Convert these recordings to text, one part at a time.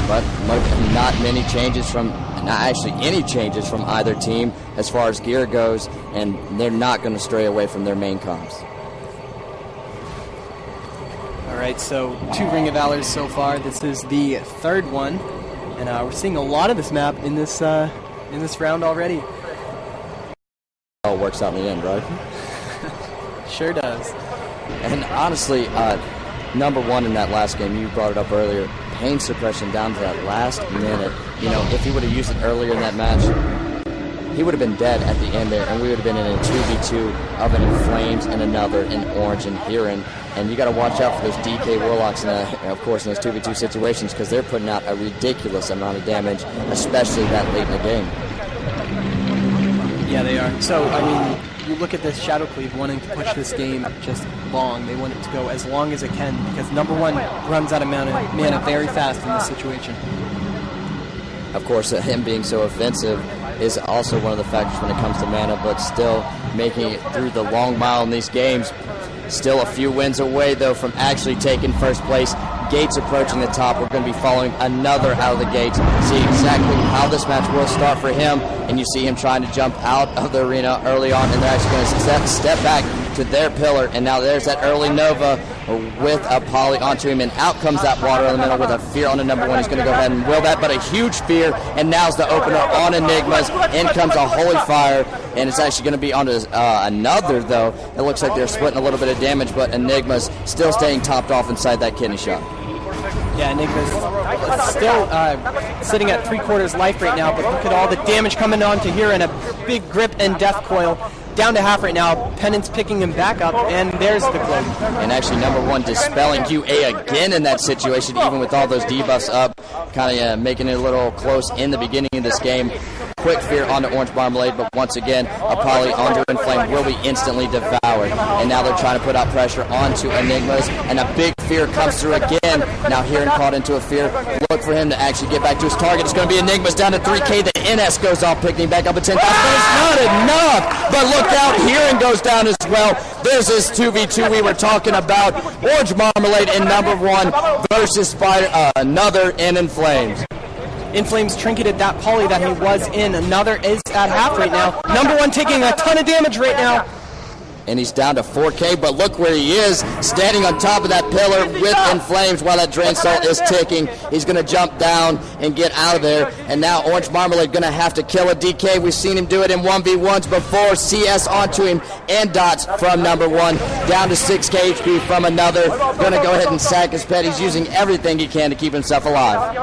but not many changes from, not actually any changes from either team as far as gear goes, and they're not going to stray away from their main comps. All right, so 2 Ring of Valors so far. This is the 3rd one, and we're seeing a lot of this map in this round already. All works out in the end, right? Sure does. And honestly, Numberone in that last game, you brought it up earlier, pain suppression down to that last minute. You know, if he would have used it earlier in that match, he would have been dead at the end there, and we would have been in a 2v2 of an Inflames and another, an Orange and Hyren. And you got to watch out for those DK Warlocks, of course, in those 2v2 situations, because they're putting out a ridiculous amount of damage, especially that late in the game. Yeah, they are. So, I mean, you look at this Shadow Cleave wanting to push this game just long. They want it to go as long as it can, because Numberone runs out of mana very fast in this situation. Of course, him being so offensive is also one of the factors when it comes to mana, but still making it through the long mile in these games. Still a few wins away, though, from actually taking first place. Gates approaching the top. We're going to be following another out of the gates. See exactly how this match will start for him, and you see him trying to jump out of the arena early on, and they're actually going to step back to their pillar, and now there's that early Nova with a poly onto him, and out comes that water in the middle with a fear on the Numberone. He's going to go ahead and will that, but a huge fear, and now's the opener on Enigmz. In comes a Holy Fire, and it's actually going to be onto another, though. It looks like they're splitting a little bit of damage, but Enigmz still staying topped off inside that kidney shot. Yeah, Enigmz still sitting at 3/4 life right now, but look at all the damage coming on to here, and a big grip and death coil. Down to half right now. Penance picking him back up, and there's the cloak. And actually, Numberone dispelling UA again in that situation, even with all those debuffs up, kind of making it a little close in the beginning of this game. Quick fear onto Orangemarmalade, but once again, a poly onto Inflame will be instantly devoured. And now they're trying to put out pressure onto Enigmz, and a big fear comes through again. Now Hyren caught into a fear. Look for him to actually get back to his target. It's going to be Enigmz down to 3K. The NS goes off, picking back up at 10,000, but it's not enough. But look out, Hyren goes down as well. There's this 2v2 we were talking about. Orangemarmalade and Numberone versus another in Inflames. Inflames trinketed that poly that he was in. Another is at half right now. Numberone taking a ton of damage right now. And he's down to 4K, but look where he is, standing on top of that pillar with Inflames while that Drain Salt is ticking. He's going to jump down and get out of there, and now Orangemarmalade going to have to kill a DK. We've seen him do it in 1v1s before. CS onto him, and dots from Numberone, down to 6K HP from another. Going to go ahead and sack his pet. He's using everything he can to keep himself alive.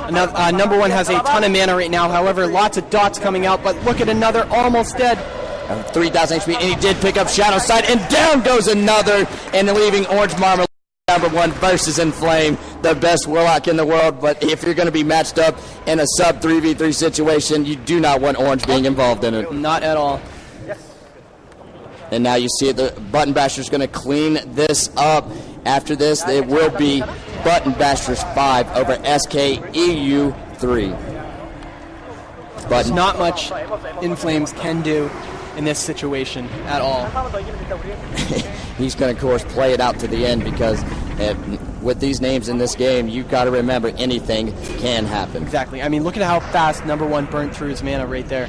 Numberone has a ton of mana right now, however, lots of dots coming out, but look at another almost dead. 3,000 HP, and he did pick up Shadow Side, and down goes another, and leaving Orangemarmalade Numberone versus Inflame, the best Warlock in the world. But if you're going to be matched up in a sub 3v3 situation, you do not want Orange being involved in it. Not at all. And now you see it, the Button Basher's going to clean this up. After this, it will be Button Bashers 5 over SK.eu 3. There's not much Inflames can do in this situation at all. He's going to, of course, play it out to the end, because with these names in this game, you've got to remember anything can happen. Exactly. I mean, look at how fast Numberone burnt through his mana right there.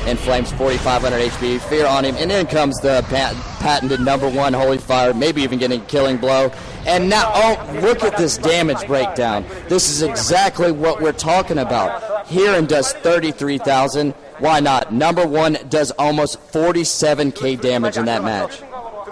Inflames 4,500 HP, fear on him, and then comes the patented Numberone Holy Fire, maybe even getting a killing blow. And now, oh, look at this damage breakdown. This is exactly what we're talking about. Hyren does 33,000. Why not? Numberone does almost 47K damage in that match.